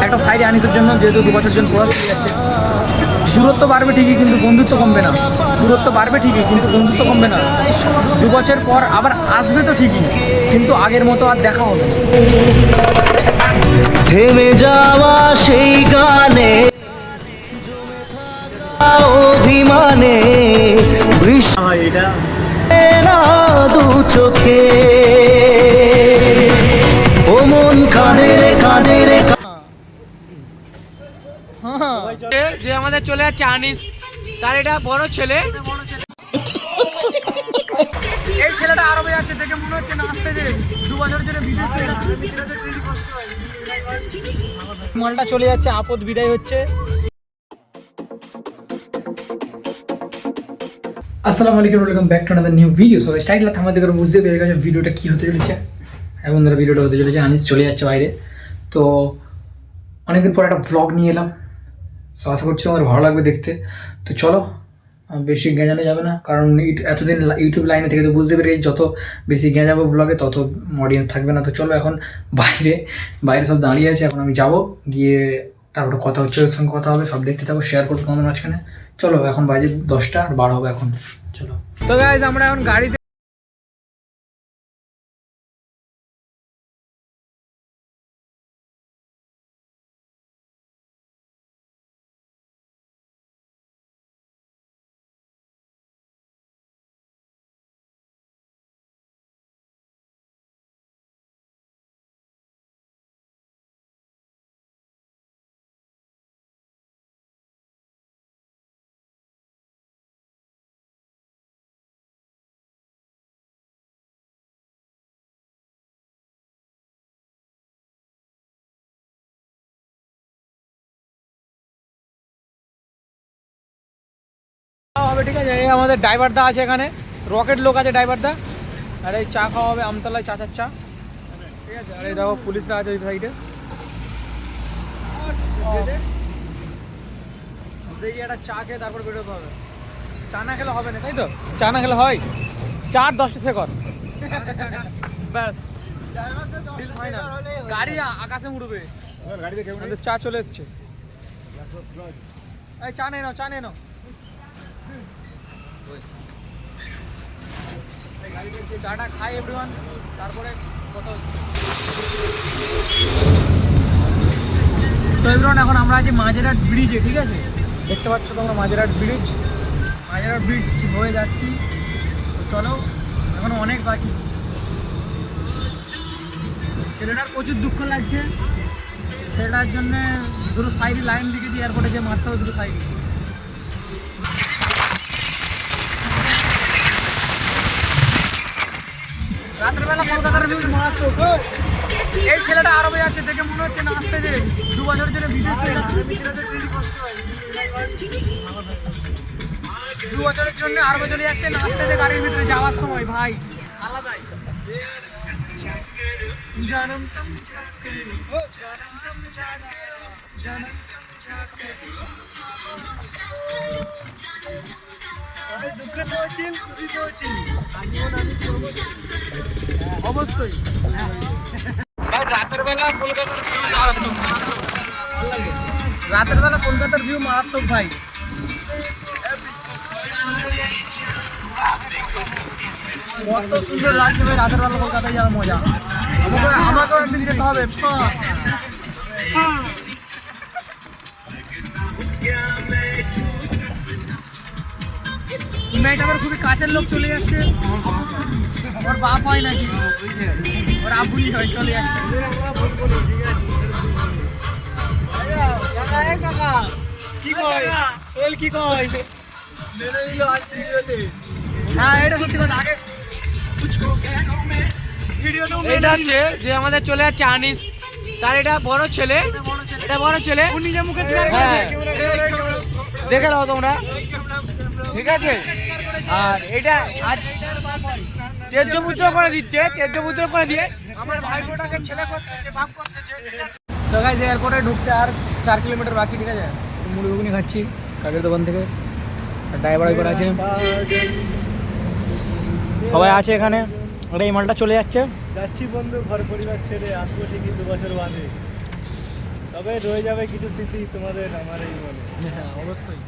একটা সাইডে আনিসের জন্য, যেহেতু 2 বছর জন্য পড়া চলে যাচ্ছে। দূরত্ব বাড়বে ঠিকই, কিন্তু বন্ধুত্ব কমবে না। দূরত্ব বাড়বে ঠিকই, কিন্তু বন্ধুত্ব কমবে না। 2 বছর পর আবার আসবে তো ঠিকই, কিন্তু আগের মতো আর দেখা হবে না। থেমে যাওয়া সেই গানে অভিমানে বৃষ্টি না দু চোখে ও মন কাঁদে রে কাঁদে রে। যে আমাদের চলে যাচ্ছে আনিস, তার এটা বড় ছেলে। এই ছেলেটা আরবে যাচ্ছে, দেখে মনে হচ্ছে না আসতে যে 2 বছরের জন্য বিদেশে মালটা চলে যাচ্ছে, আপদ বিদায় হচ্ছে। আসসালামু আলাইকুম, welcome back to another new video. সবাই টাইটেল থামা দেখে বুঝতে পেরে গেছে ভিডিওটা কি হতে চলেছে। এবং ধরো ভিডিওটা হতে চলেছে আনিস চলে যাচ্ছে বাইরে। তো অনেকদিন পর একটা ব্লগ নিয়ে এলাম, সো আশা করছি আমার ভালো লাগবে দেখতে। তো চলো, বেশি গেঁজানো যাবে না, কারণ এতদিন ইউটিউব লাইনে থেকে তো বুঝতে পেরে যত বেশি গেঁজাবো ব্লগে তত অডিয়েন্স থাকবে না। তো চলো এখন বাইরে সব দাঁড়িয়ে আছে, এখন আমি যাবো, গিয়ে তারপরে কথা হচ্ছে, ওর সঙ্গে কথা হবে, সব দেখতে থাকবো, শেয়ার করবো তোমাদের মাঝখানে। চলো এখন বাজে 10টা আর বার হবে এখন। চলো তো গাইজ, আমরা এখন গাড়িতে হবে, ঠিক আছে। এই আমাদের ড্রাইভার দা আছে এখানে, রকেট লোক আছে ড্রাইভার দা। আর এই চা খাওয়া হবে আমতলায় চাচার চা, ঠিক আছে। আর এই দেখো পুলিশরা আছে ওই সাইডে। দেখি একটা চা খেয়ে তারপর বেরোতে হবে। চা না খেলে হবে না, তাই তো? চা না খেলে হয়? 4-10টা শেখর ব্যাস, হয় না। গাড়ি আকাশে উড়বে। আমাদের চা চলে এসছে। এই চা নিয়ে নাও, চা নিয়ে নাও। চাটা খাই এভরিওয়ান, তারপরে কত হচ্ছে। তো এভরিওয়ান, এখন আমরা আছি মাঝেরহাট ব্রিজে, ঠিক আছে। দেখতে পাচ্ছ তোমরা মাঝেরহাট ব্রিজ হয়ে যাচ্ছি। তো চলো, এখন অনেক বাকি। ছেলেটার প্রচুর দুঃখ লাগছে, ছেলেটার জন্যে দুটো সাইডে লাইন লিখেছি, এয়ারপোর্টে যে মারতে হবে দুটো সাইডে। রাত্রেবেলা কলকাতার ভিউ মারাত্মক। এই ছেলেটা আরবে যাচ্ছে, দেখে মনে হচ্ছে না আসতে যে 2 বছরের জন্য বিদেশে 2 বছরের জন্য আরবে চলে যাচ্ছে, না আসতে যে গাড়ির ভিতরে যাওয়ার সময় ভাই আলাদাই। জানম সমঝা কে, জানম সমঝা কে, জানম সমঝা কে। দুঃখে পৌঁছিল, খুশি পৌঁছিল, অবশ্যই। রাতের বেলা কলকাতার ভিউ মারাত্মক, রাতের বেলা কলকাতার ভিউ মারাত্মক ভাই। কত সুন্দর লাগছে ভাই রাতের বেলা কলকাতায় যাওয়ার মজা। আমাকেও একদিন যেতে হবে। মেয়েটা আমার খুবই কাছের লোক চলে যাচ্ছে, ওর বাপ হয় নাকি, ওর আবুই হয়, চলে যাচ্ছে। কি কয় সোহেল, কি কয়? হ্যাঁ, এটা সত্যি কথা। আগে এটা হচ্ছে যে আমাদের চলে যাচ্ছে আনিস, তার এটা বড় ছেলে, এটা বড় ছেলে। হ্যাঁ, দেখে নাও তোমরা, ঠিক আছে। আর এটা আজ তেজ্যপুত্র করে দিচ্ছে, তেজ্যপুত্র করে দিয়ে আমার ভাইপোটাকে ছেলে করতেছে, বাপ করতেছে। তো গাইস, এয়ারপোর্টে ঢুকতে আর 4 কিলোমিটার বাকি, ঠিক আছে। মুড়ি ঘুগনি খাচ্ছি কাকের দোকান থেকে, ড্রাইভার ওইবার আছে, সবাই আছে এখানে। আর এই মালটা চলে যাচ্ছে, যাচ্ছি বন্ধু, ঘর পরিবার ছেড়ে আসবো ঠিকই 2 বছর বাদে। তবে রয়ে যাবে কিছু স্মৃতি তোমাদের আমার এই বলে। হ্যাঁ অবশ্যই।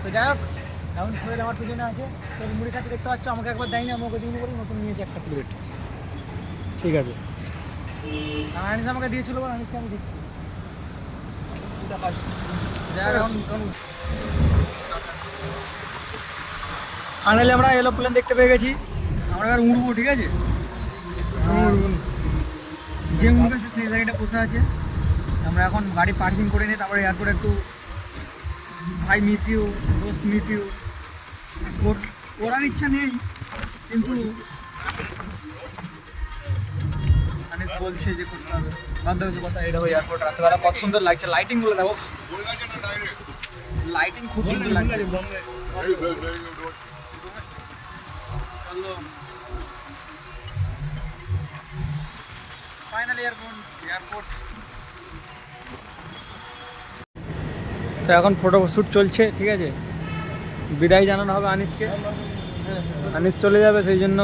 তো যাই হোক, এখন সোহেল আমার পিছনে আছে, সোহেল মুড়ি খাতে দেখতে পাচ্ছ, আমাকে একবার দেয়নি, আমি ওকে দিইনি বলে নতুন নিয়েছি একটা প্লেট। ঠিক আছে, আনিস আমাকে দিয়েছিল বলে আনিসকে আমি দিচ্ছি। ফাইনালি আমরা এরোপ্লেন দেখতে পেয়ে গেছি, আমরা এবার উড়বো। ঠিক আছে, যে উড়বে সেই জায়গাটা বসে আছে। আমরা এখন গাড়ি পার্কিং করে নিই, তারপরে এয়ারপোর্টে একটু ভাই মিস ইউ, দোস্ত মিস ইউ করার ইচ্ছা নেই, কিন্তু আনিস বলছে যে করতে হবে, বাধ্য হয়েছে কথা। এটা ওই এয়ারপোর্ট রাত্রেবেলা কত সুন্দর লাগছে, লাইটিং গুলো দেখো, লাইটিং খুব সুন্দর লাগছে। Finally airport. তো এখন ফটো শ্যুট চলছে। ঠিক আছে, বিদায় জানানো হবে আনিসকে, আনিস চলে যাবে, সেই জন্য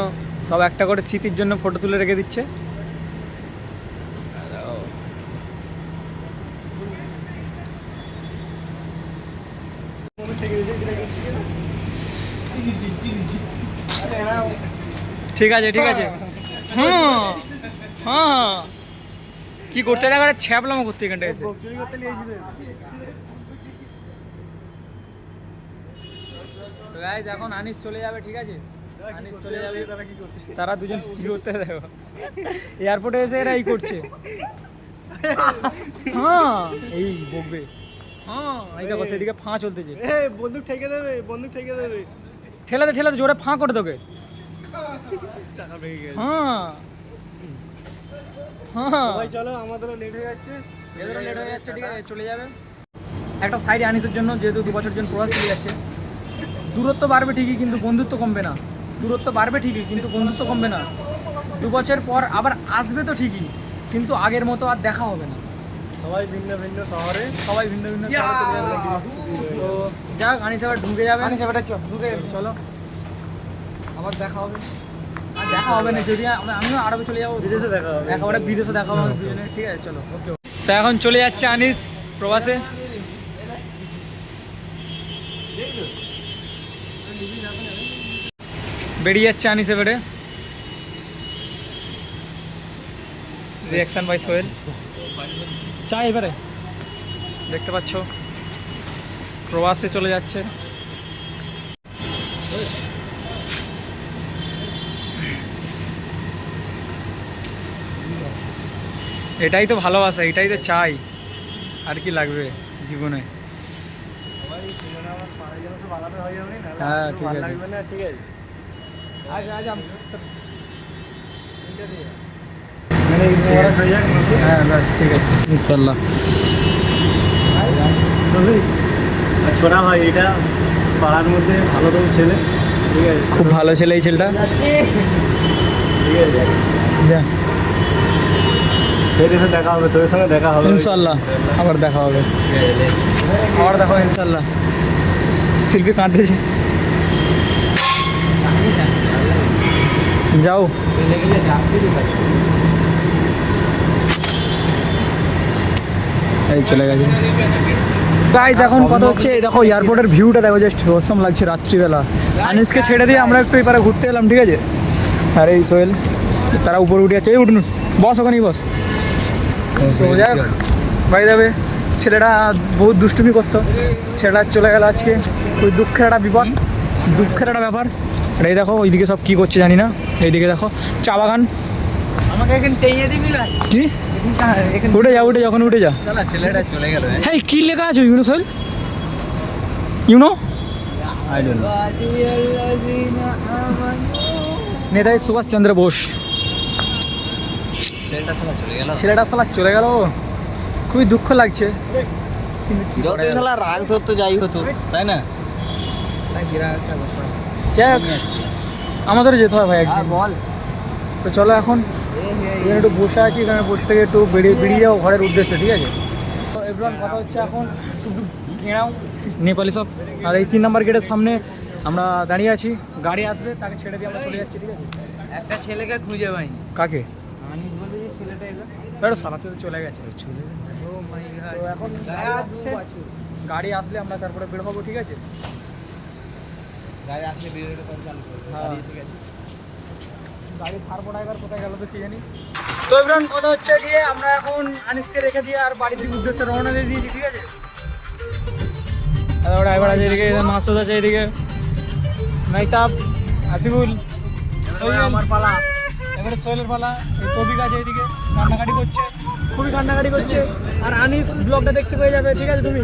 সব একটা করে স্মৃতির জন্য ফটো তুলে রেখে দিচ্ছে। ঠিক আছে ঠিক আছে। হ্যাঁ হ্যাঁ, কি করতে দেখা ছ্যাপলাম করতে এখানটা এসে। গাইস এখন আনিস চলে যাবে। ঠিক আছে, আনিস চলে যাবে, তারা দুজন কি করতে দেখো এয়ারপোর্টে এসে এরা এই করছে। হ্যাঁ এই বকবে। হ্যাঁ এই দেখো সেদিকে ফাঁ চলতেছে, বন্দুক ঠেকে দেবে, বন্দুক ঠেকে দেবে। ঠেলাতে ঠেলাতে জোরে ফাঁ করে তোকে। চাকা ভেঙে গেছে। হ্যাঁ হ্যাঁ ভাই চলো, আমাদেরও লেট হয়ে যাচ্ছে, এদেরও লেট হয়ে যাচ্ছে। ঠিক আছে, চলে যাবে একটা সাইডে আনিসের জন্য, যেহেতু 2 বছর জন্য প্রবাস চলে যাচ্ছে। দূরত্ব বাড়বে ঠিকই, কিন্তু বন্ধুত্ব কমবে না। দূরত্ব বাড়বে ঠিকই, কিন্তু বন্ধুত্ব কমবে না। 2 বছর পর আবার আসবে তো ঠিকই, কিন্তু আগের মতো আর দেখা হবে না। সবাই ভিন্ন ভিন্ন শহরে, সবাই ভিন্ন ভিন্ন শহরে চলে যাবে। তো যাক, আনিস আবার ঢুকে যাবে। আনিস এবার চলো, আবার দেখা হবে। আর দেখা হবে না, যদি আমিও আরবে চলে যাবো, বিদেশে দেখা হবে, একেবারে বিদেশে দেখা হবে দুজনে। ঠিক আছে চলো, ওকে। তো এখন চলে যাচ্ছে আনিস প্রবাসে। বেরিয়ে যাচ্ছে আনিস এবারে। Reaction by Sohel. চাই এবারে দেখতে পাচ্ছ প্রবাসে চলে যাচ্ছে। এটাই তো ভালোবাসা, এটাই তো চাই, আর কি লাগবে জীবনে। হ্যাঁ ঠিক আছে, লাগবে না, ঠিক আছে। হ্যাঁ ব্যাস ঠিক আছে ইনশাল্লাহ। ছোটা ভাই, এটা পাড়ার মধ্যে ভালোতম ছেলে, ঠিক আছে, খুব ভালো ছেলে এই ছেলেটা। ঠিক আছে, যা ফের এসে দেখা হবে, তোদের সঙ্গে দেখা হবে ইনশাল্লাহ, আবার দেখা হবে, আবার দেখা হবে ইনশাল্লাহ। শিল্পী কাঁদতেছে, যাও। এই চলে গেছে গাইস। এখন কথা হচ্ছে, এই দেখো এয়ারপোর্টের ভিউটা দেখো, জাস্ট অসম লাগছে রাত্রিবেলা। আনিসকে ছেড়ে দিয়ে আমরা একটু এপারে ঘুরতে এলাম। ঠিক আছে, আর এই সোহেল তারা উপরে উঠে যাচ্ছে। এই উঠুন, বস ওখানেই বস। তো যাই হোক, বাই যাবে, ছেলেটা বহুত দুষ্টুমি করতো, ছেলেটা চলে গেল আজকে। ওই দুঃখের একটা বিপদ, দুঃখের একটা ব্যাপার। আর এই দেখো ওইদিকে সব কী করছে জানি না। এইদিকে দেখো চা বাগান। আমাকে এখানে টেইয়ে দিবি ভাই, কি উঠে যা, উঠে যখন উঠে যা। শালা ছেলেটা চলে গেল। হ্যাঁ কি লেখা আছে you know Sohel, you know I don't know. Netaji Subhas Chandra Bose. ছেলেটা শালা চলে গেল, ছেলেটা শালা চলে গেল, খুবই দুঃখ লাগছে। কিন্তু কি করা যতই যাবে? শালা রাগ ধরতো যাই হতো, তাই না? যাই হোক, আমাদেরও যেতে হয় ভাই একদিন। বল। তো চলো এখন এখানে একটু বসে আছি, এখানে বসে থেকে একটু বেরিয়ে যাবো ঘরের উদ্দেশ্যে। ঠিক আছে, তো এভরিওয়ান কথা হচ্ছে এখন একটু ঘেরাও নেপালি সব। আর এই 3 নম্বর গেটের সামনে আমরা দাঁড়িয়ে আছি, গাড়ি আসবে তাকে ছেড়ে দিয়ে আমরা চলে যাচ্ছি। ঠিক আছে, একটা ছেলেকে খুঁজে পাইনি। কাকে? আনিস বলে যে ছেলেটা এলো, বেরো সালা সাথে চলে গেছে। ও মাই গড, তো এখন গাড়ি আসলে আমরা তারপরে বের হবো, ঠিক আছে? গাড়ি আসলে বেরোলে তখন চালু করবে, গাড়ি এসে গেছে। গাড়ি সার্বো ড্রাইভার কোথায় গেল তো কি জানি। তো এবার কথা হচ্ছে গিয়ে আমরা এখন আনিসকে রেখে দিয়ে আর বাড়ির উদ্দেশ্যে রওনা দিয়ে দিয়েছি, ঠিক আছে? ড্রাইভার আছে এদিকে, মাসুদ আছে এদিকে, মেহতাব, আসিফুল, আমার পালা। এবারে সোহেলের পালা। এই তবিক আছে এদিকে, কান্নাকাটি করছে, খুবই কান্নাকাটি করছে। আর আনিস ব্লগটা দেখতে পেয়ে যাবে, ঠিক আছে তুমি?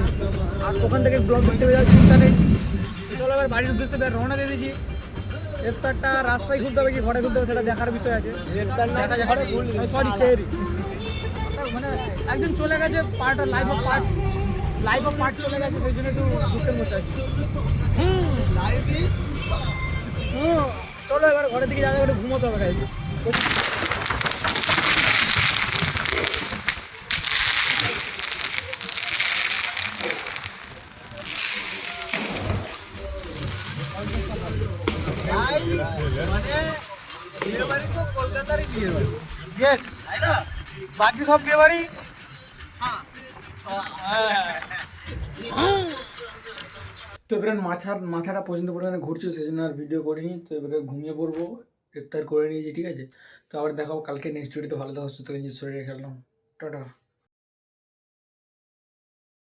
আর ওখান থেকে ব্লগ দেখতে পেয়ে যাবে, চিন্তা নেই। চলো এবার বাড়ির উদ্দেশ্যে রওনা দিয়ে দিয়েছি। ইফতারটা রাস্তায় খুলতে হবে কি ঘরে খুলতে হবে সেটা দেখার বিষয় আছে। সরি সেরি মানে একদিন চলে গেছে, পার্ট লাইভ অফ পার্ট চলে গেছে, সেই জন্য একটু দুঃখের মধ্যে আছি। চলো এবার ঘরের দিকে যাবে, একটু ঘুমোতে হবে গাইজ। ইয়েস, বাকি সব বিয়ে বাড়ি। তো এবারে মাথাটা পর্যন্ত পরিমাণে ঘুরছে, সেই জন্য আর ভিডিও করিনি। তো এবারে ঘুমিয়ে পড়বো, ইফতার করে নিয়েছি, ঠিক আছে? তো আবার দেখাবো কালকে নেক্সট ভিডিওতে। ভালো থাকো, সুস্থ থাকো, নিজের শরীরে খেললাম। টাটা।